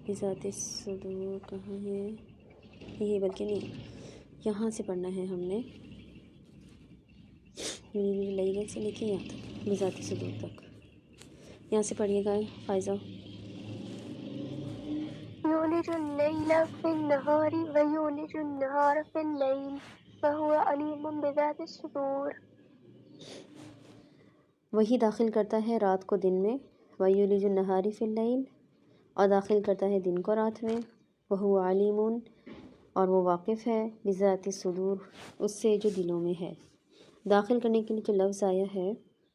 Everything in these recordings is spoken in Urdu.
بذات الصدور کہاں ہے یہ؟ بلکہ نہیں، یہاں سے پڑھنا ہے ہم نے، لیل سے لے کے یہاں تک، بذات الصدور تک، یہاں سے پڑھیے گا فائزہ۔ یولج اللیل فی النہار ویولج النہار فی اللیل وہو علیم بذات الصدور۔ وہی داخل کرتا ہے رات کو دن میں، ویولج النہار فی اللیل، اور داخل کرتا ہے دن کو رات میں، وہو علیم، اور وہ واقف ہے، بذات الصدور، اس سے جو دلوں میں ہے۔ داخل کرنے کے لیے جو لفظ آیا ہے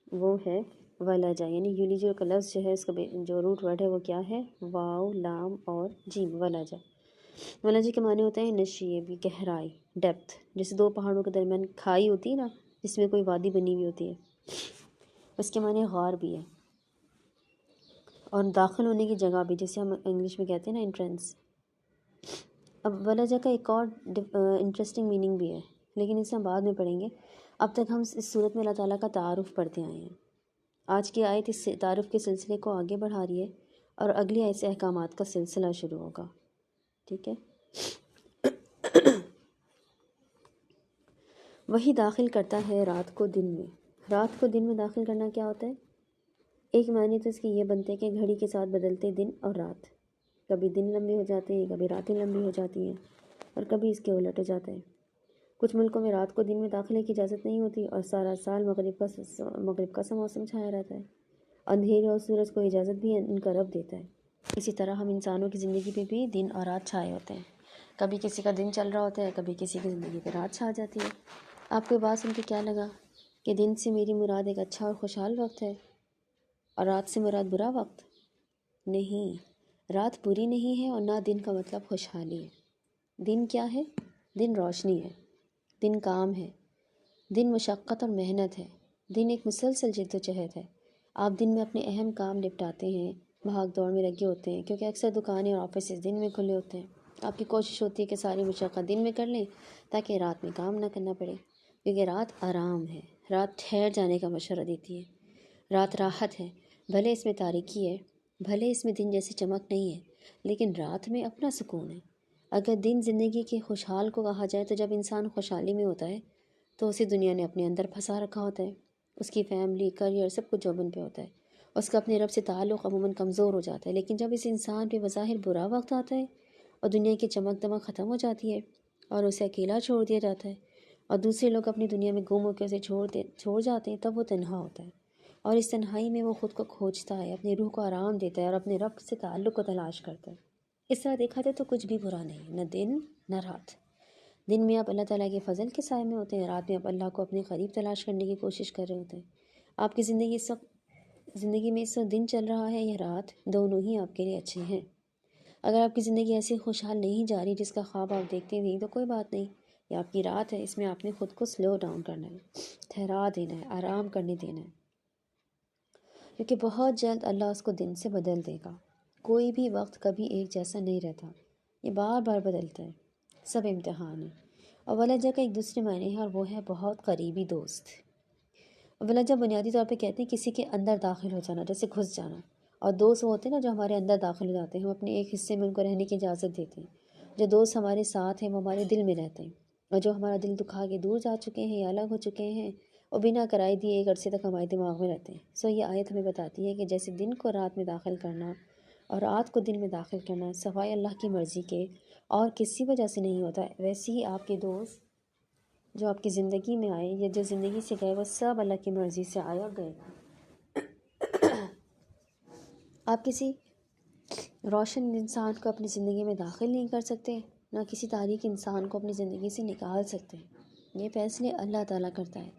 وہ ہے ولجا، یعنی یولج کا لفظ جو ہے اس کا جو روٹ ورڈ ہے وہ کیا ہے؟ واو، لام اور جیم، ولجا۔ ولجا کے معنی ہوتے ہیں نشیب، گہرائی، ڈیپتھ، جیسے دو پہاڑوں کے درمیان کھائی ہوتی ہے نا، جس میں کوئی وادی بنی ہوئی ہوتی ہے، اس کے معنی غار بھی ہے، اور داخل ہونے کی جگہ بھی، جیسے ہم انگلش میں کہتے ہیں نا انٹرنس۔ اب ولجا کا ایک اور انٹرسٹنگ میننگ بھی ہے، لیکن اسے ہم بعد میں پڑھیں گے۔ اب تک ہم اس صورت میں اللہ تعالیٰ کا تعارف پڑھتے آئے ہیں۔ آج کی آیت اس تعارف کے سلسلے کو آگے بڑھا رہی ہے، اور اگلی آیت سے احکامات کا سلسلہ شروع ہوگا، ٹھیک ہے۔ وہی داخل کرتا ہے رات کو دن میں۔ رات کو دن میں داخل کرنا کیا ہوتا ہے؟ ایک معنی تو اس کی یہ بنتے ہیں کہ گھڑی کے ساتھ بدلتے دن اور رات، کبھی دن لمبے ہو جاتے ہیں، کبھی راتیں لمبی ہو جاتی ہیں، اور کبھی اس کے الٹ ہو جاتا ہے۔ کچھ ملکوں میں رات کو دن میں داخلے کی اجازت نہیں ہوتی، اور سارا سال مغرب کا سا موسم چھایا رہتا ہے۔ اندھیرے اور سورج کو اجازت بھی ان کا رب دیتا ہے۔ اسی طرح ہم انسانوں کی زندگی پہ بھی دن اور رات چھائے ہوتے ہیں، کبھی کسی کا دن چل رہا ہوتا ہے، کبھی کسی کی زندگی پہ رات چھا جاتی ہے۔ آپ کو بات سن کے کیا لگا کہ دن سے میری مراد ایک اچھا اور خوشحال وقت ہے، اور رات سے مراد برا وقت؟ نہیں، رات بری نہیں ہے، اور نہ دن کا مطلب خوشحالی ہے۔ دن کیا ہے؟ دن روشنی ہے، دن کام ہے، دن مشقت اور محنت ہے، دن ایک مسلسل جد و جہد ہے۔ آپ دن میں اپنے اہم کام نپٹاتے ہیں، بھاگ دوڑ میں لگے ہوتے ہیں، کیونکہ اکثر دکانیں اور آفیسز دن میں کھلے ہوتے ہیں۔ آپ کی کوشش ہوتی ہے کہ ساری مشقت دن میں کر لیں تاکہ رات میں کام نہ کرنا پڑے، کیونکہ رات آرام ہے، رات ٹھہر جانے کا مشورہ دیتی ہے، رات راحت ہے۔ بھلے اس میں تاریکی ہے، بھلے اس میں دن جیسی چمک نہیں ہے، لیکن رات میں اپنا سکون ہے۔ اگر دن زندگی کے خوشحال کو کہا جائے تو جب انسان خوشحالی میں ہوتا ہے تو اسی دنیا نے اپنے اندر پھنسا رکھا ہوتا ہے، اس کی فیملی، کریئر، سب کچھ جوبن پہ ہوتا ہے، اس کا اپنے رب سے تعلق عموماً کمزور ہو جاتا ہے۔ لیکن جب اس انسان پہ بظاہر برا وقت آتا ہے اور دنیا کی چمک دمک ختم ہو جاتی ہے اور اسے اکیلا چھوڑ دیا جاتا ہے، اور دوسرے لوگ اپنی دنیا میں گم ہو کے اسے چھوڑ جاتے ہیں، تب وہ تنہا ہوتا ہے، اور اس تنہائی میں وہ خود کو کھوجتا ہے، اپنی روح کو آرام دیتا ہے، اور اپنے رب سے تعلق کو تلاش کرتا ہے۔ اس طرح دیکھا جائے تو کچھ بھی برا نہیں، نہ دن نہ رات۔ دن میں آپ اللہ تعالیٰ کے فضل کے سائے میں ہوتے ہیں، رات میں آپ اللہ کو اپنے قریب تلاش کرنے کی کوشش کر رہے ہوتے ہیں۔ آپ کی زندگی میں اس وقت دن چل رہا ہے یا رات، دونوں ہی آپ کے لیے اچھے ہیں۔ اگر آپ کی زندگی ایسی خوشحال نہیں جا رہی جس کا خواب آپ دیکھتے ہیں تو کوئی بات نہیں، یہ آپ کی رات ہے، اس میں آپ نے خود کو سلو ڈاؤن کرنا ہے، ٹھہرا دینا ہے، آرام کرنے دینا ہے، کیونکہ بہت جلد اللہ اس کو دن سے بدل دے گا۔ کوئی بھی وقت کبھی ایک جیسا نہیں رہتا، یہ بار بار بدلتا ہے، سب امتحان ہے۔ اور ولجہ کا ایک دوسرے معنی ہے، اور وہ ہے بہت قریبی دوست۔ ولجہ بنیادی طور پہ کہتے ہیں کسی کے اندر داخل ہو جانا، جیسے گھس جانا، اور دوست وہ ہوتے ہیں نا جو ہمارے اندر داخل ہو جاتے ہیں، ہم اپنے ایک حصے میں ان کو رہنے کی اجازت دیتے ہیں۔ جو دوست ہمارے ساتھ ہیں وہ ہمارے دل میں رہتے ہیں، اور جو ہمارا دل دکھا کے دور جا چکے ہیں یا الگ ہو چکے ہیں، وہ بنا کرائے دیے ایک عرصے تک ہمارے دماغ میں رہتے ہیں۔ یہ آیت ہمیں بتاتی ہے کہ جیسے دن کو رات میں داخل کرنا اور رات کو دن میں داخل کرنا سوائے اللہ کی مرضی کے اور کسی وجہ سے نہیں ہوتا ہے، ویسے ہی آپ کے دوست جو آپ کی زندگی میں آئے یا جو زندگی سے گئے وہ سب اللہ کی مرضی سے آئے اور گئے۔ آپ کسی روشن انسان کو اپنی زندگی میں داخل نہیں کر سکتے، نہ کسی تاریک انسان کو اپنی زندگی سے نکال سکتے، یہ فیصلے اللہ تعالیٰ کرتا ہے۔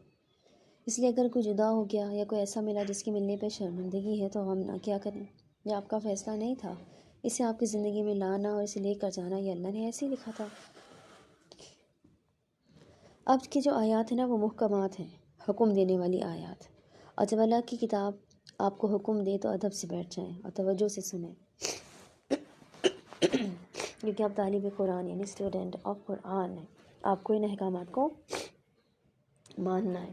اس لیے اگر کوئی جدا ہو گیا یا کوئی ایسا ملا جس کی ملنے پہ شرمندگی ہے تو ہم نہ کیا کریں، یہ آپ کا فیصلہ نہیں تھا، اسے آپ کی زندگی میں لانا اور اسے لے کر جانا یہ اللہ نے ایسے ہی لکھا تھا۔ اب کی جو آیات ہیں نا وہ محکمات ہیں، حکم دینے والی آیات، اور جب اللہ کی کتاب آپ کو حکم دے تو ادب سے بیٹھ جائیں اور توجہ سے سنیں، کیونکہ آپ طالب قرآن یعنی اسٹوڈنٹ آف قرآن ہیں، آپ کو ان احکامات کو ماننا ہے۔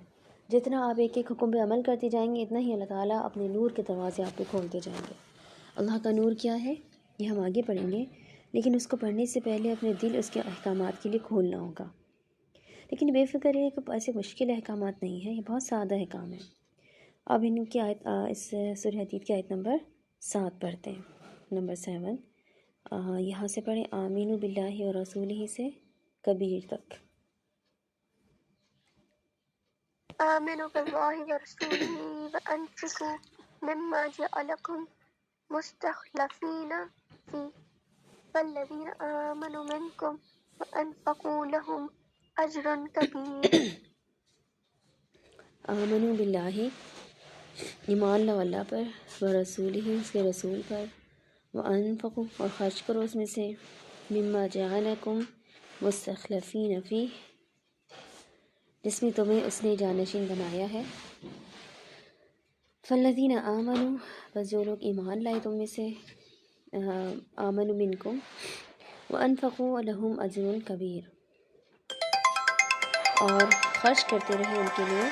جتنا آپ ایک ایک حکم پہ عمل کرتے جائیں گے اتنا ہی اللہ تعالیٰ اپنے نور کے دروازے آپ پہ کھولتے جائیں گے۔ اللہ کا نور کیا ہے؟ یہ ہم آگے پڑھیں گے، لیکن اس کو پڑھنے سے پہلے اپنے دل اس کے احکامات کے لیے کھولنا ہوگا۔ لیکن بے فکر یہ کہ ایسے مشکل احکامات نہیں ہیں، یہ بہت سادہ احکام ہے۔ اب ان کی آیت اس سورہ حدید کی آیت نمبر 7 پڑھتے ہیں، نمبر 7۔ یہاں سے پڑھیں آمین باللہ و رسولہ سے کبیر تک۔ آمنوا بالله ورسوله وأنفقوا مما جعلكم مستخلفين فيه فالذين آمنوا منكم وأنفقوا لهم أجر كبير۔ آمنوا باللہ، ایمان لاؤ اللہ پر، ورسولہ، اس کے رسول پر، وانفقوا، اور خرچ کرو اس میں سے، مما جعلکم مستخلفین فیہ، جس میں تمہیں اس نے جانشین بنایا ہے، فالذین آمنوا، بس جو لوگ ایمان لائے تم میں سے، آمنوا منکم، وانفقوا لہم اجر کبیر، اور خرچ کرتے رہے ان کے لیے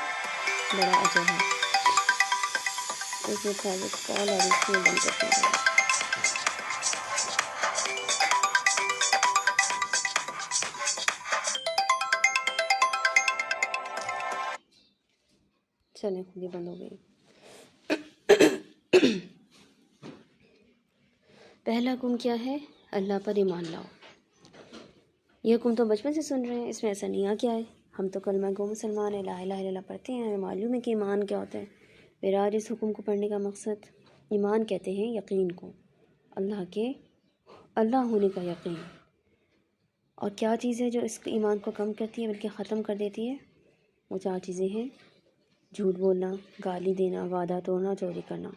بڑا اجر ہے۔ اس میں پرائیویٹ کال اور اس میں بند کرتے ہیں۔ چلیں خود ہی بند ہو گئی۔ پہلا حکم کیا ہے؟ اللہ پر ایمان لاؤ۔ یہ حکم تو بچپن سے سن رہے ہیں، اس میں ایسا نہیں کیا ہے، ہم تو کلمہ گو مسلمان ہیں، لا الہ الا اللہ پڑھتے ہیں، ہمیں معلوم ہے کہ ایمان کیا ہوتا ہے۔ پھر آج اس حکم کو پڑھنے کا مقصد، ایمان کہتے ہیں یقین کو، اللہ ہونے کا یقین۔ اور کیا چیز ہے جو اس ایمان کو کم کرتی ہے بلکہ ختم کر دیتی ہے؟ وہ 4 چیزیں ہیں: جھوٹ بولنا، گالی دینا، وعدہ توڑنا، چوری کرنا۔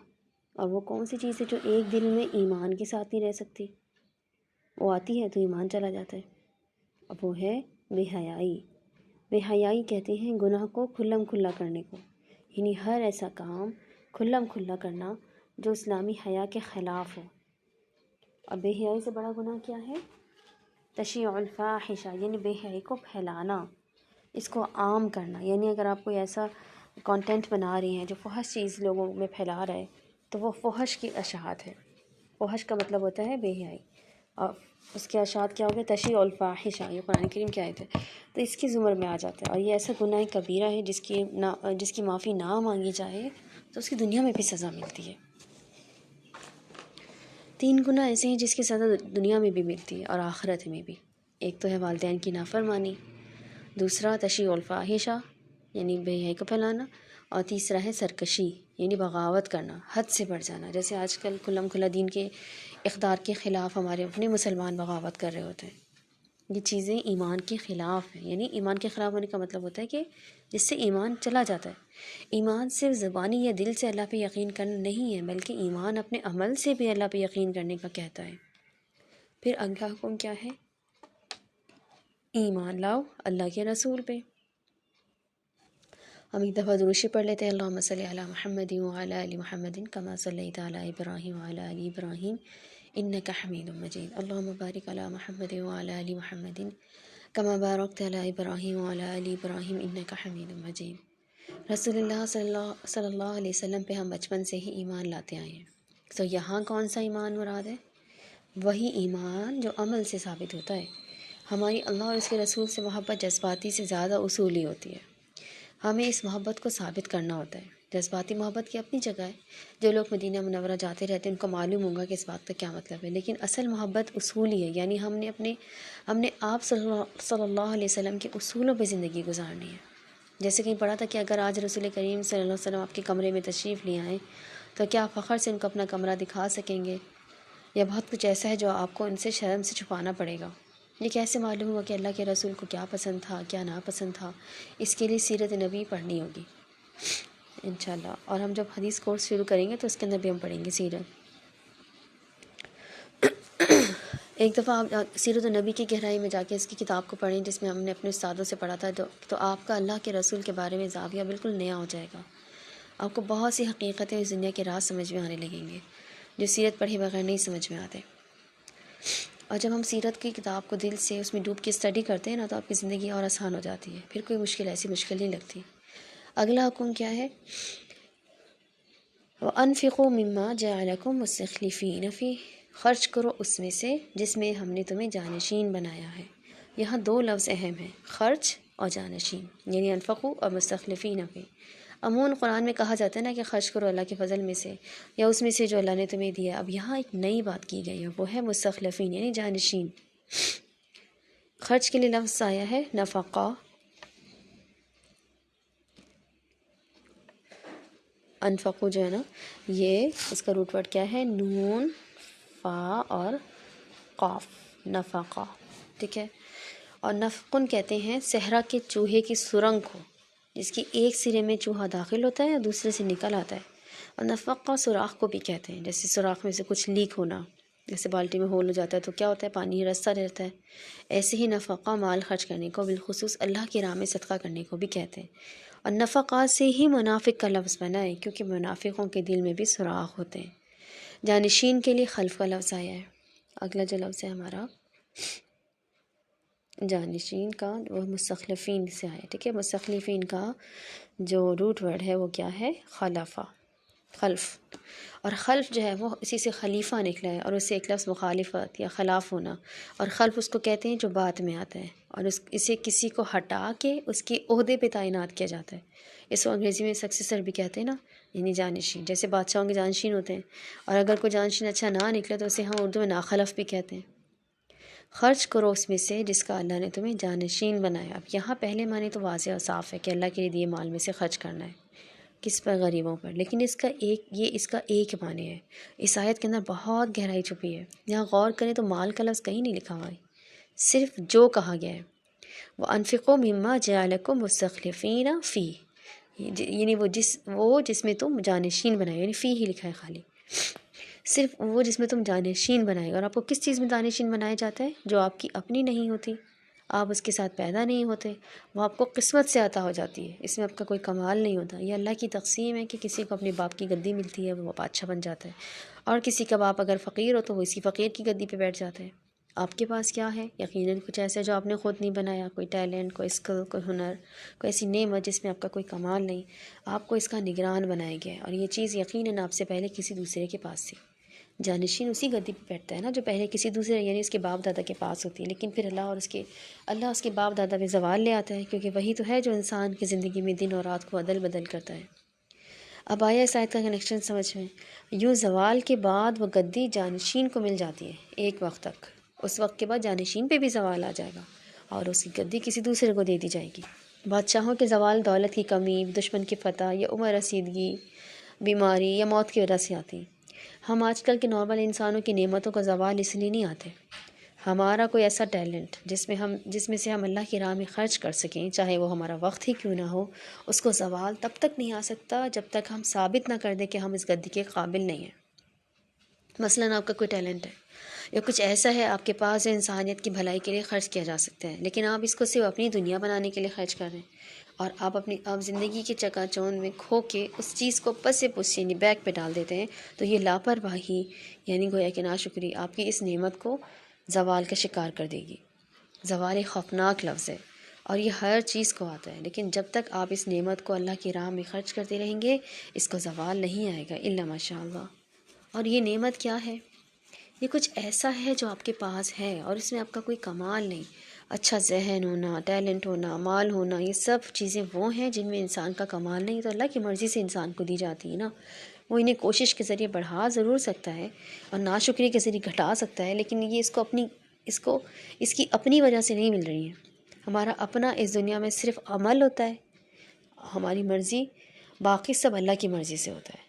اور وہ کون سی چیز ہے جو ایک دل میں ایمان کے ساتھ نہیں رہ سکتی؟ وہ آتی ہے تو ایمان چلا جاتا ہے۔ اب وہ ہے بے حیائی۔ بے حیائی کہتے ہیں گناہ کو کھلم کھلا کرنے کو، یعنی ہر ایسا کام کھلم کھلا کرنا جو اسلامی حیا کے خلاف ہو۔ اور بے حیائی سے بڑا گناہ کیا ہے؟ تشیع الفاحشہ، یعنی بے حیائی کو پھیلانا، اس کو عام کرنا۔ یعنی اگر آپ کوئی ایسا کانٹینٹ بنا رہی ہیں جو فحش چیز لوگوں میں پھیلا رہا ہے تو وہ فحش کی اشاعت ہے۔ فحش کا مطلب ہوتا ہے بے حیائی، اور اس کے اشاعت کیا ہوگا؟ تشیع الفاحشہ، یہ قرآن کریم کی آیت ہے، تو اس کی زمر میں آ جاتا ہے۔ اور یہ ایسا گناہ کبیرہ ہے جس کی معافی نہ مانگی جائے تو اس کی دنیا میں بھی سزا ملتی ہے۔ 3 گناہ ایسے ہیں جس کی سزا دنیا میں بھی ملتی ہے اور آخرت میں بھی۔ ایک تو ہے والدین کی نافرمانی، دوسرا تشیع الفاحشہ یعنی بے حیائی کو پھیلانا، اور تیسرا ہے سرکشی یعنی بغاوت کرنا، حد سے بڑھ جانا۔ جیسے آج کل کھلم کھلا دین کے اقدار کے خلاف ہمارے اپنے مسلمان بغاوت کر رہے ہوتے ہیں۔ یہ چیزیں ایمان کے خلاف ہیں، یعنی ایمان کے خلاف ہونے کا مطلب ہوتا ہے کہ جس سے ایمان چلا جاتا ہے۔ ایمان صرف زبانی یا دل سے اللہ پہ یقین کرنا نہیں ہے، بلکہ ایمان اپنے عمل سے بھی اللہ پہ یقین کرنے کا کہتا ہے۔ پھر اگلا حکم کیا ہے؟ ایمان لاؤ اللہ کے رسول پہ۔ ہم ایک دفعہ درود شریف پڑھ لیتے ہیں، اللہم صلی علی محمد وعلی آل محمد کما صلیت علی ابراہیم وعلی آل ابراہیم انک حمید مجید، اللہم بارک علی محمد وعلی آل محمد کما بارکت علی ابراہیم وعلی آل ابراہیم انک حمید مجید۔ رسول اللہ صلی اللہ علیہ وسلم پہ ہم بچپن سے ہی ایمان لاتے آئے ہیں، تو یہاں کون سا ایمان مراد ہے؟ وہی ایمان جو عمل سے ثابت ہوتا ہے۔ ہماری اللہ اور اس کے رسول سے محبت جذباتی سے زیادہ اصولی ہوتی ہے، ہمیں اس محبت کو ثابت کرنا ہوتا ہے۔ جذباتی محبت کی اپنی جگہ ہے، جو لوگ مدینہ منورہ جاتے رہتے ہیں ان کو معلوم ہوگا کہ اس بات کا کیا مطلب ہے، لیکن اصل محبت اصولی ہے، یعنی ہم نے آپ صلی اللہ علیہ وسلم کے اصولوں پہ زندگی گزارنی ہے۔ جیسے کہیں پڑھا تھا کہ اگر آج رسول کریم صلی اللہ علیہ وسلم آپ کے کمرے میں تشریف لے آئیں تو کیا فخر سے ان کو اپنا کمرہ دکھا سکیں گے، یا بہت کچھ ایسا ہے جو آپ کو ان سے شرم سے چھپانا پڑے گا؟ یہ کیسے معلوم ہوگا کہ اللہ کے رسول کو کیا پسند تھا کیا ناپسند تھا؟ اس کے لیے سیرت نبی پڑھنی ہوگی انشاءاللہ، اور ہم جب حدیث کورس شروع کریں گے تو اس کے اندر بھی ہم پڑھیں گے سیرت۔ ایک دفعہ آپ سیرت النبی کی گہرائی میں جا کے اس کی کتاب کو پڑھیں جس میں ہم نے اپنے استادوں سے پڑھا تھا، تو آپ کا اللہ کے رسول کے بارے میں زاویہ بالکل نیا ہو جائے گا۔ آپ کو بہت سی حقیقتیں اس دنیا کے راز سمجھ میں آنے لگیں گے جو سیرت پڑھے بغیر نہیں سمجھ میں آتے۔ اور جب ہم سیرت کی کتاب کو دل سے اس میں ڈوب کے اسٹڈی کرتے ہیں نا، تو آپ کی زندگی اور آسان ہو جاتی ہے، پھر کوئی مشکل نہیں لگتی۔ اگلا حکم کیا ہے؟ وَأَنفِقُوا مِمَّا جَعَلَكُم مُّسْتَخْلِفِينَ فِيهِ، خرچ کرو اس میں سے جس میں ہم نے تمہیں جانشین بنایا ہے۔ یہاں دو لفظ اہم ہیں، خرچ اور جانشین، یعنی انفقو اور مستخلفین فی۔ عموماً قرآن میں کہا جاتا ہے نا کہ خرچ کرو اللہ کے فضل میں سے یا اس میں سے جو اللہ نے تمہیں دیا۔ اب یہاں ایک نئی بات کی گئی ہے، وہ ہے مستخلفین یعنی جانشین۔ خرچ کے لیے لفظ آیا ہے نفقہ، انفقو جو ہے نا، یہ اس کا روٹ ورڈ کیا ہے؟ نون فا اور قاف، نفقہ، ٹھیک ہے۔ اور نفقن کہتے ہیں صحرا کے چوہے کی سرنگ کو، جس کی ایک سرے میں چوہا داخل ہوتا ہے اور دوسرے سے نکل آتا ہے۔ اور نفقہ سوراخ کو بھی کہتے ہیں، جیسے سوراخ میں سے کچھ لیک ہونا، جیسے بالٹی میں ہول ہو جاتا ہے تو کیا ہوتا ہے؟ پانی رستا رہتا ہے۔ ایسے ہی نفقہ مال خرچ کرنے کو، بالخصوص اللہ کی راہ میں صدقہ کرنے کو بھی کہتے ہیں۔ اور نفقات سے ہی منافق کا لفظ بنا ہے، کیونکہ منافقوں کے دل میں بھی سوراخ ہوتے ہیں۔ جانشین کے لیے خلف کا لفظ آیا ہے۔ اگلا جو لفظ ہے ہمارا جانشین کا، وہ مستخلفین سے آیا ہے، ٹھیک ہے۔ مستخلفین کا جو روٹ ورڈ ہے وہ کیا ہے؟ خلفہ، خلف۔ اور خلف جو ہے وہ اسی سے خلیفہ نکلا ہے، اور اس سے ایک لفظ مخالفت یا خلاف ہونا، اور خلف اس کو کہتے ہیں جو بعد میں آتا ہے، اور اسے کسی کو ہٹا کے اس کے عہدے پہ تعینات کیا جاتا ہے۔ اس کو انگریزی میں سکسیسر بھی کہتے ہیں نا، یعنی جانشین، جیسے بادشاہوں کے جانشین ہوتے ہیں، اور اگر کوئی جانشین اچھا نہ نکلے تو اسے ہم اردو میں ناخلف بھی کہتے ہیں۔ خرچ کرو اس میں سے جس کا اللہ نے تمہیں جانشین بنایا۔ اب یہاں پہلے معنی تو واضح اور صاف ہے کہ اللہ کے لیے دیے مال میں سے خرچ کرنا ہے، کس پر؟ غریبوں پر، لیکن اس کا ایک معنی ہے۔ اس آیت کے اندر بہت گہرائی چھپی ہے۔ یہاں غور کریں تو مال کا لفظ کہیں نہیں لکھا ہوا ہے، صرف جو کہا گیا ہے، وہ انفقوا مما جعلکم مستخلفین فی، یعنی وہ جس میں تم جانشین بنائے، یعنی فی ہی لکھا ہے خالی، صرف وہ جس میں تم جانشین بنائے گا۔ اور آپ کو کس چیز میں جانشین بنایا جاتا ہے؟ جو آپ کی اپنی نہیں ہوتی، آپ اس کے ساتھ پیدا نہیں ہوتے، وہ آپ کو قسمت سے عطا ہو جاتی ہے، اس میں آپ کا کوئی کمال نہیں ہوتا۔ یہ اللہ کی تقسیم ہے کہ کسی کو اپنے باپ کی گدی ملتی ہے، وہ بادشاہ بن جاتا ہے، اور کسی کا باپ اگر فقیر ہو تو وہ اسی فقیر کی گدی پہ بیٹھ جاتا ہے۔ آپ کے پاس کیا ہے؟ یقیناً کچھ ایسا جو آپ نے خود نہیں بنایا، کوئی ٹیلنٹ، کوئی اسکل، کوئی ہنر، کوئی ایسی نعمت جس میں آپ کا کوئی کمال نہیں، آپ کو اس کا نگران بنایا گیا ہے، اور یہ چیز یقیناً آپ سے پہلے کسی دوسرے کے پاس تھی۔ جانشین اسی گدی پہ بیٹھتا ہے نا جو پہلے کسی دوسرے یعنی اس کے باپ دادا کے پاس ہوتی ہے، لیکن پھر اللہ اس کے باپ دادا پہ زوال لے آتا ہے، کیونکہ وہی تو ہے جو انسان کی زندگی میں دن اور رات کو عدل بدل کرتا ہے۔ اب آیا اس آیت کا کنیکشن سمجھ میں؟ یوں زوال کے بعد وہ گدی جانشین کو مل جاتی ہے ایک وقت تک، اس وقت کے بعد جانشین پہ بھی زوال آ جائے گا اور اس کی گدی کسی دوسرے کو دے دی جائے گی۔ بادشاہوں کے زوال دولت کی کمی، دشمن کی فتح، یا عمر رسیدگی، بیماری یا موت کی وجہ سے آتی۔ ہم آج کل کے نارمل انسانوں کی نعمتوں کا زوال اس لیے نہیں آتے، ہمارا کوئی ایسا ٹیلنٹ جس میں سے ہم اللہ کی راہ میں خرچ کر سکیں، چاہے وہ ہمارا وقت ہی کیوں نہ ہو، اس کو زوال تب تک نہیں آ سکتا جب تک ہم ثابت نہ کر دیں کہ ہم اس گدی کے قابل نہیں ہیں۔ مثلاً آپ کا کوئی ٹیلنٹ ہے یا کچھ ایسا ہے آپ کے پاس جو انسانیت کی بھلائی کے لیے خرچ کیا جا سکتا ہے، لیکن آپ اس کو صرف اپنی دنیا بنانے کے لیے خرچ کر رہے ہیں، اور آپ زندگی کے چکا چوند میں کھو کے اس چیز کو پس پس یعنی بیک پہ ڈال دیتے ہیں، تو یہ لاپرواہی یعنی گویا کہ ناشکری آپ کی اس نعمت کو زوال کا شکار کر دے گی۔ زوال ایک خوفناک لفظ ہے اور یہ ہر چیز کو آتا ہے، لیکن جب تک آپ اس نعمت کو اللہ کی راہ میں خرچ کرتے رہیں گے اس کو زوال نہیں آئے گا الا ماشاء اللہ۔ اور یہ نعمت کیا ہے؟ یہ کچھ ایسا ہے جو آپ کے پاس ہے اور اس میں آپ کا کوئی کمال نہیں، اچھا ذہن ہونا، ٹیلنٹ ہونا، مال ہونا، یہ سب چیزیں وہ ہیں جن میں انسان کا کمال نہیں، تو اللہ کی مرضی سے انسان کو دی جاتی ہے نا۔ وہ انہیں کوشش کے ذریعے بڑھا ضرور سکتا ہے اور ناشکری کے ذریعے گھٹا سکتا ہے، لیکن یہ اس کی اپنی وجہ سے نہیں مل رہی ہے۔ ہمارا اپنا اس دنیا میں صرف عمل ہوتا ہے، ہماری مرضی، باقی سب اللہ کی مرضی سے ہوتا ہے۔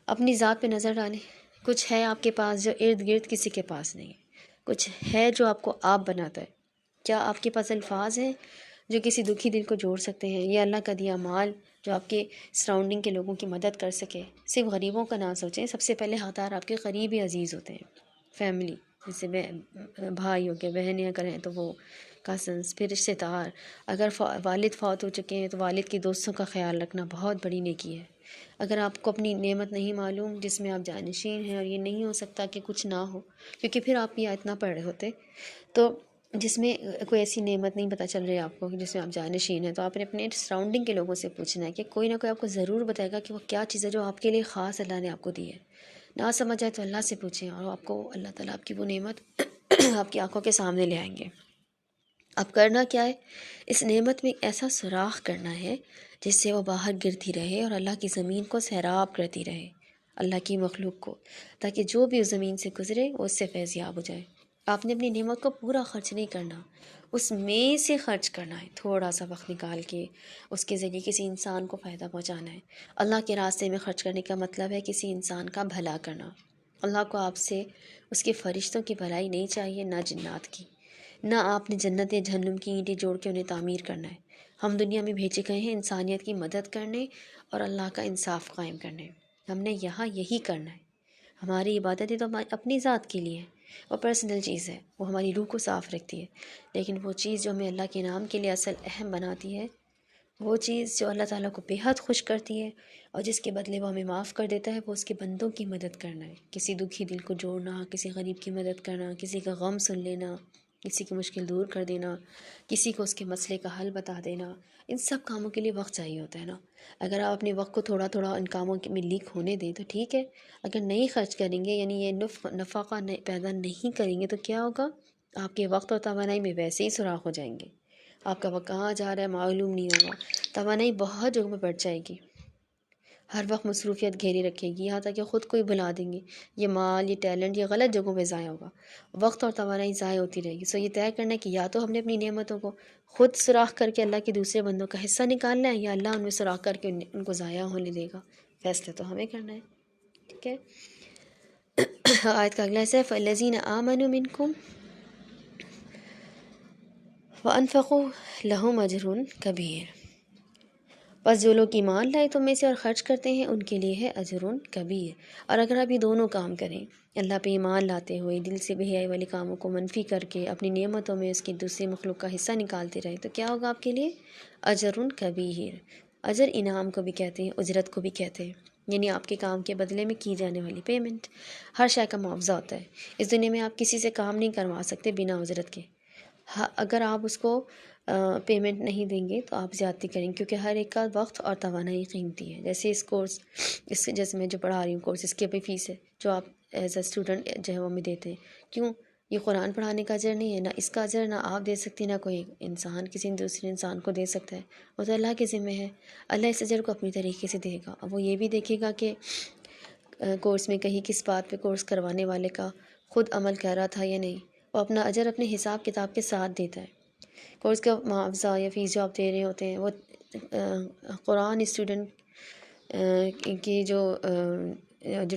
اپنی ذات پہ نظر ڈالیں، کچھ ہے آپ کے پاس جو ارد گرد کسی کے پاس نہیں ہے، کچھ ہے جو آپ کو آپ بناتا ہے۔ کیا آپ کے پاس الفاظ ہیں جو کسی دکھی دل کو جوڑ سکتے ہیں؟ یہ اللہ کا دیا مال جو آپ کے سراؤنڈنگ کے لوگوں کی مدد کر سکے؟ صرف غریبوں کا نہ سوچیں، سب سے پہلے حقدار آپ کے قریبی عزیز ہوتے ہیں، فیملی، جیسے بھائی ہو گئے، بہنیں اگر ہیں تو وہ کزنس، پھر رشتے دار، اگر والد فوت ہو چکے ہیں تو والد کے دوستوں کا خیال رکھنا بہت بڑی نیکی ہے۔ اگر آپ کو اپنی نعمت نہیں معلوم جس میں آپ جانشین ہیں، اور یہ نہیں ہو سکتا کہ کچھ نہ ہو، کیونکہ پھر آپ یہ اتنا پڑھ رہے ہوتے، تو جس میں کوئی ایسی نعمت نہیں پتہ چل رہی ہے آپ کو جس میں آپ جانشین ہیں، تو آپ نے اپنے سراؤنڈنگ کے لوگوں سے پوچھنا ہے کہ کوئی نہ کوئی آپ کو ضرور بتائے گا کہ وہ کیا چیز ہے جو آپ کے لیے خاص اللہ نے آپ کو دی ہے۔ نہ سمجھ آئے تو اللہ سے پوچھیں، اور آپ کو اللہ تعالیٰ آپ کی وہ نعمت آپ کی آنکھوں کے سامنے لے آئیں گے۔ اب کرنا کیا ہے، اس نعمت میں ایسا سوراخ کرنا ہے جس سے وہ باہر گرتی رہے اور اللہ کی زمین کو سیراب کرتی رہے، اللہ کی مخلوق کو، تاکہ جو بھی اس زمین سے گزرے وہ اس سے فیضیاب ہو جائے۔ آپ نے اپنی نعمت کو پورا خرچ نہیں کرنا، اس میں سے خرچ کرنا ہے، تھوڑا سا وقت نکال کے اس کے ذریعے کسی انسان کو فائدہ پہنچانا ہے۔ اللہ کے راستے میں خرچ کرنے کا مطلب ہے کسی انسان کا بھلا کرنا۔ اللہ کو آپ سے اس کے فرشتوں کی بھلائی نہیں چاہیے، نہ جنات کی، نہ آپ نے جنت یا جہنم کی اینٹیں جوڑ کے انہیں تعمیر کرنا ہے۔ ہم دنیا میں بھیجے گئے ہیں انسانیت کی مدد کرنے اور اللہ کا انصاف قائم کرنے۔ ہم نے یہاں یہی کرنا ہے۔ ہماری عبادتیں تو ہماری اپنی ذات کے لیے ہے، وہ پرسنل چیز ہے، وہ ہماری روح کو صاف رکھتی ہے، لیکن وہ چیز جو ہمیں اللہ کے نام کے لیے اصل اہم بناتی ہے، وہ چیز جو اللہ تعالیٰ کو بے حد خوش کرتی ہے اور جس کے بدلے وہ ہمیں معاف کر دیتا ہے، وہ اس کے بندوں کی مدد کرنا ہے۔ کسی دکھی دل کو جوڑنا، کسی غریب کی مدد کرنا، کسی کا غم سن لینا، کسی کی مشکل دور کر دینا، کسی کو اس کے مسئلے کا حل بتا دینا، ان سب کاموں کے لیے وقت چاہیے ہوتا ہے نا۔ اگر آپ اپنے وقت کو تھوڑا تھوڑا ان کاموں میں لیک ہونے دیں تو ٹھیک ہے، اگر نہیں خرچ کریں گے، یعنی یہ نفقہ پیدا نہیں کریں گے، تو کیا ہوگا؟ آپ کے وقت اور توانائی میں ویسے ہی سوراخ ہو جائیں گے، آپ کا وقت کہاں جا رہا ہے معلوم نہیں ہوگا، توانائی بہت جگہوں پہ بڑھ جائے گی، ہر وقت مصروفیت گھیری رکھے گی، یہاں تک کہ خود کو ہی بھلا دیں گے، یہ مال، یہ ٹیلنٹ، یہ غلط جگہوں پہ ضائع ہوگا، وقت اور توانائی ضائع ہوتی رہے گی۔ سو یہ طے کرنا ہے کہ یا تو ہم نے اپنی نعمتوں کو خود سوراخ کر کے اللہ کے دوسرے بندوں کا حصہ نکالنا ہے، یا اللہ ان میں سوراخ کر کے ان کو ضائع ہونے دے گا۔ فیصلہ تو ہمیں کرنا ہے، ٹھیک ہے۔ آیت کا اگلا حصہ ہے فَالَّذِينَ آمَنُوا مِنكُمْ وَأَنفَقُوا لَهُمْ أَجْرٌ كَبِيرٌ، بس جو لوگ ایمان لائے تم میں سے اور خرچ کرتے ہیں ان کے لیے ہے اجرٌ کبیر۔ اور اگر آپ یہ دونوں کام کریں، اللہ پہ ایمان لاتے ہوئے دل سے بے حیائی والے کاموں کو منفی کر کے اپنی نعمتوں میں اس کی دوسری مخلوق کا حصہ نکالتے رہے، تو کیا ہوگا آپ کے لیے؟ اجرٌ کبیر۔ اجر انعام کو بھی کہتے ہیں، اجرت کو بھی کہتے ہیں، یعنی آپ کے کام کے بدلے میں کی جانے والی پیمنٹ۔ ہر شے کا معاوضہ ہوتا ہے۔ اس دنیا میں آپ کسی سے کام نہیں کروا سکتے بنا اجرت کے۔ اگر آپ اس کو پیمنٹ نہیں دیں گے تو آپ زیادتی کریں گے، کیونکہ ہر ایک کا وقت اور توانائی قیمتی ہے۔ جیسے جیسے میں جو پڑھا رہی ہوں کورس، اس کی بھی فیس ہے جو آپ ایز اے اسٹوڈنٹ جو ہے وہ ہمیں دیتے ہیں۔ کیوں؟ یہ قرآن پڑھانے کا اجر نہیں ہے، نہ اس کا اجر نہ آپ دے سکتی، نہ کوئی انسان کسی دوسرے انسان کو دے سکتا ہے، وہ تو اللہ کے ذمہ ہے۔ اللہ اس اجر کو اپنی طریقے سے دے گا۔ اب وہ یہ بھی دیکھے گا کہ کورس میں کہیں کس بات پہ کورس کروانے والے کا خود عمل کر رہا تھا یا نہیں، وہ اپنا اجر اپنے حساب کتاب کے ساتھ دیتا ہے۔ کورس کا معاوضہ یا فیس جو آپ دے رہے ہوتے ہیں وہ قرآن اسٹوڈنٹ کی جو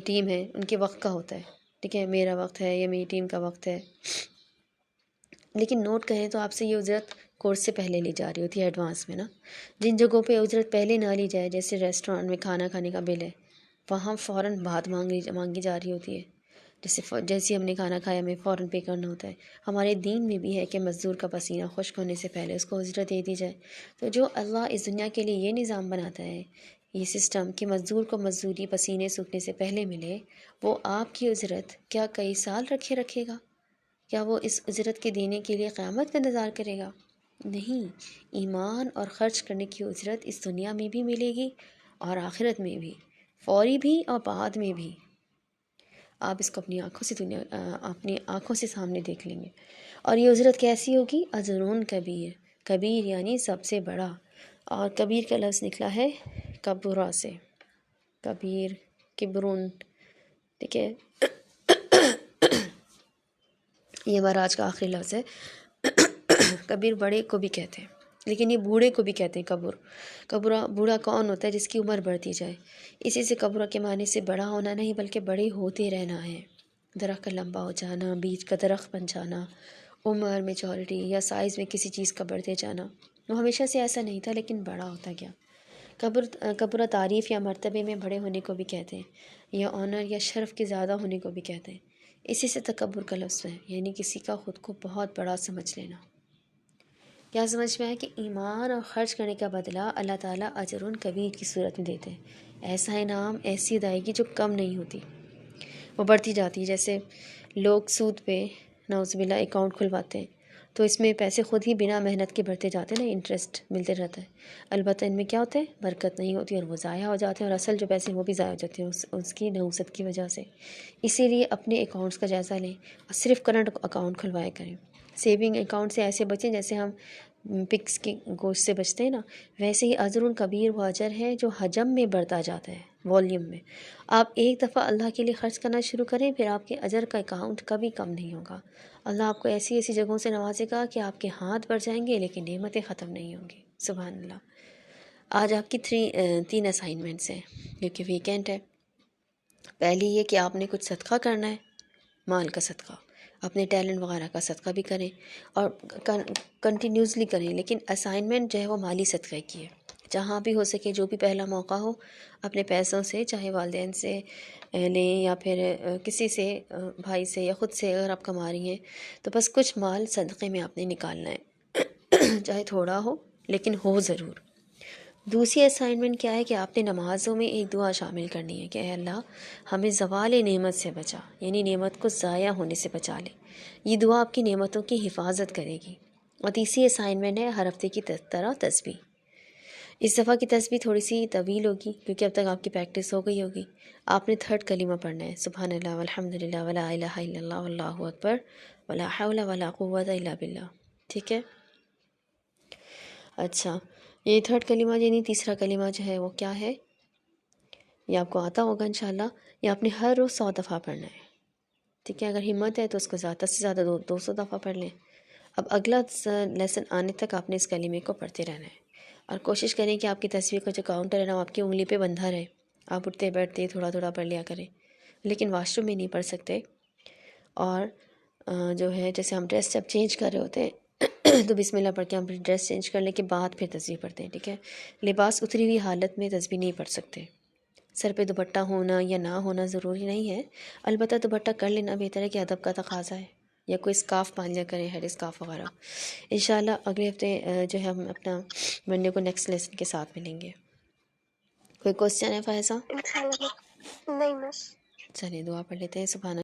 ٹیم ہے ان کے وقت کا ہوتا ہے، ٹھیک ہے، میرا وقت ہے یا میری ٹیم کا وقت ہے۔ لیکن نوٹ کریں تو آپ سے یہ اجرت کورس سے پہلے لی جا رہی ہوتی ہے، ایڈوانس میں نا۔ جن جگہوں پہ اجرت پہلے نہ لی جائے، جیسے ریسٹورینٹ میں کھانا کھانے کا بل ہے، وہاں فوراً بعد مانگی جا رہی ہوتی ہے، جیسے ہم نے کھانا کھایا ہمیں فوراً پے کرنا ہوتا ہے۔ ہمارے دین میں بھی ہے کہ مزدور کا پسینہ خشک ہونے سے پہلے اس کو اجرت دے دی جائے۔ تو جو اللہ اس دنیا کے لیے یہ نظام بناتا ہے، یہ سسٹم کہ مزدور کو مزدوری پسینے سوکھنے سے پہلے ملے، وہ آپ کی اجرت کیا کئی سال رکھے گا؟ کیا وہ اس اجرت کے دینے کے لیے قیامت کا انتظار کرے گا؟ نہیں، ایمان اور خرچ کرنے کی اجرت اس دنیا میں بھی ملے گی اور آخرت میں بھی، فوری بھی اور بعد میں بھی۔ آپ اس کو اپنی آنکھوں سے سامنے دیکھ لیں گے۔ اور یہ اجرت کیسی ہوگی؟ اجرون کبیر، کبیر یعنی سب سے بڑا، اور کبیر کا لفظ نکلا ہے کبرا سے، کبیر، کبرون، ٹھیک ہے۔ یہ ہمارا آج کا آخری لفظ ہے۔ کبیر بڑے کو بھی کہتے ہیں، لیکن یہ بوڑھے کو بھی کہتے ہیں کبرا۔ بوڑھا کون ہوتا ہے؟ جس کی عمر بڑھتی جائے۔ اسی سے کبرا کے معنی سے بڑا ہونا نہیں بلکہ بڑے ہوتے رہنا ہے۔ درخت کا لمبا ہو جانا، بیج کا درخت بن جانا، عمر، میچورٹی یا سائز میں کسی چیز کا بڑھتے جانا، وہ ہمیشہ سے ایسا نہیں تھا لیکن بڑا ہوتا گیا۔ کبرا تعریف یا مرتبے میں بڑے ہونے کو بھی کہتے ہیں، یا آنر یا شرف کے زیادہ ہونے کو بھی کہتے ہیں۔ اسی سے تکبر کا لفظ ہے، یعنی کسی کا خود کو بہت بڑا سمجھ لینا۔ کیا سمجھ میں آیا کہ ایمان اور خرچ کرنے کا بدلہ اللہ تعالیٰ اجر کبیر کی صورت میں دیتے ہیں۔ ایسا انعام، ایسی ادائیگی جو کم نہیں ہوتی، وہ بڑھتی جاتی ہے۔ جیسے لوگ سود پہ نعوذ باللہ اکاؤنٹ کھلواتے ہیں تو اس میں پیسے خود ہی بنا محنت کے بڑھتے جاتے ہیں نا، انٹرسٹ ملتے رہتا ہے، البتہ ان میں کیا ہوتا ہے، برکت نہیں ہوتی اور وہ ضائع ہو جاتے ہیں، اور اصل جو پیسے ہیں وہ بھی ضائع ہو جاتے ہیں اس کی نحوست کی وجہ سے۔ اسی لیے اپنے اکاؤنٹس کا جائزہ لیں اور صرف کرنٹ اکاؤنٹ کھلوایا کریں۔ سیونگ اکاؤنٹ سے ایسے بچیں جیسے ہم پکس کی گوشت سے بچتے ہیں نا، ویسے ہی اجر کبیر و اجر ہے جو حجم میں بڑھتا جاتا ہے، والیوم میں۔ آپ ایک دفعہ اللہ کے لیے خرچ کرنا شروع کریں، پھر آپ کے اجر کا اکاؤنٹ کبھی کم نہیں ہوگا۔ اللہ آپ کو ایسی ایسی جگہوں سے نوازے گا کہ آپ کے ہاتھ بڑھ جائیں گے لیکن نعمتیں ختم نہیں ہوں گی۔ سبحان اللہ۔ آج آپ کی 3 اسائنمنٹس ہیں کیونکہ ویکینڈ ہے۔ پہلی یہ کہ آپ نے کچھ صدقہ کرنا ہے، مال کا صدقہ، اپنے ٹیلنٹ وغیرہ کا صدقہ بھی کریں اور کنٹینیوسلی کریں، لیکن اسائنمنٹ جو ہے وہ مالی صدقے کی ہے۔ جہاں بھی ہو سکے، جو بھی پہلا موقع ہو، اپنے پیسوں سے، چاہے والدین سے لیں یا پھر کسی سے، بھائی سے یا خود سے، اگر آپ کما رہی ہیں تو بس کچھ مال صدقے میں آپ نے نکالنا ہے، چاہے تھوڑا ہو لیکن ہو ضرور۔ دوسری اسائنمنٹ کیا ہے کہ آپ نے نمازوں میں ایک دعا شامل کرنی ہے کہ اے اللہ ہمیں زوال نعمت سے بچا، یعنی نعمت کو ضائع ہونے سے بچا لے۔ یہ دعا آپ کی نعمتوں کی حفاظت کرے گی۔ اور تیسری اسائنمنٹ ہے ہر ہفتے کی طرح تسبیح۔ اس دفعہ کی تسبیح تھوڑی سی طویل ہوگی کیونکہ اب تک آپ کی پریکٹس ہو گئی ہوگی۔ آپ نے 3rd کلمہ پڑھنا ہے، سبحان اللہ والحمد للہ ولا الہ الا اللہ واللہ اکبر ولا حول ولا قوت الا باللہ، ٹھیک ہے؟ اچھا، یہ 3rd کلمہ یعنی تیسرا کلمہ جو ہے وہ کیا ہے، یہ آپ کو آتا ہوگا انشاءاللہ۔ یہ آپ نے ہر روز 100 دفعہ پڑھنا ہے، ٹھیک ہے؟ اگر ہمت ہے تو اس کو زیادہ سے زیادہ 200 دفعہ پڑھ لیں۔ اب اگلا لیسن آنے تک آپ نے اس کلمے کو پڑھتے رہنا ہے، اور کوشش کریں کہ آپ کی تصویر کا جو کاؤنٹر ہے نا وہ آپ کی انگلی پہ بندھا رہے۔ آپ اٹھتے بیٹھتے تھوڑا تھوڑا پڑھ لیا کریں، لیکن واش روم میں نہیں پڑھ سکتے۔ اور جو ہے جیسے ہم ڈریس جب چینج کر رہے ہوتے ہیں تو بسم اللہ پڑھ کے ہم ڈریس چینج کرنے کے بعد پھر تسبیح پڑھتے ہیں، ٹھیک ہے؟ لباس اتری ہوئی حالت میں تسبیح نہیں پڑھ سکتے۔ سر پہ دوپٹہ ہونا یا نہ ہونا ضروری نہیں ہے، البتہ دوپٹہ کر لینا بہتر ہے کہ ادب کا تقاضا ہے، یا کوئی اسکارف باندھ لیا کریں، ہیڈ اسکارف وغیرہ۔ انشاءاللہ اگلے ہفتے جو ہے ہم اپنا منڈے کو نیکسٹ لیسن کے ساتھ ملیں گے۔ کوئی کوشچن ہے فائزہ؟ انشاءاللہ نہیں مس۔ چلیے دعا پڑھ لیتے ہیں۔ سبحان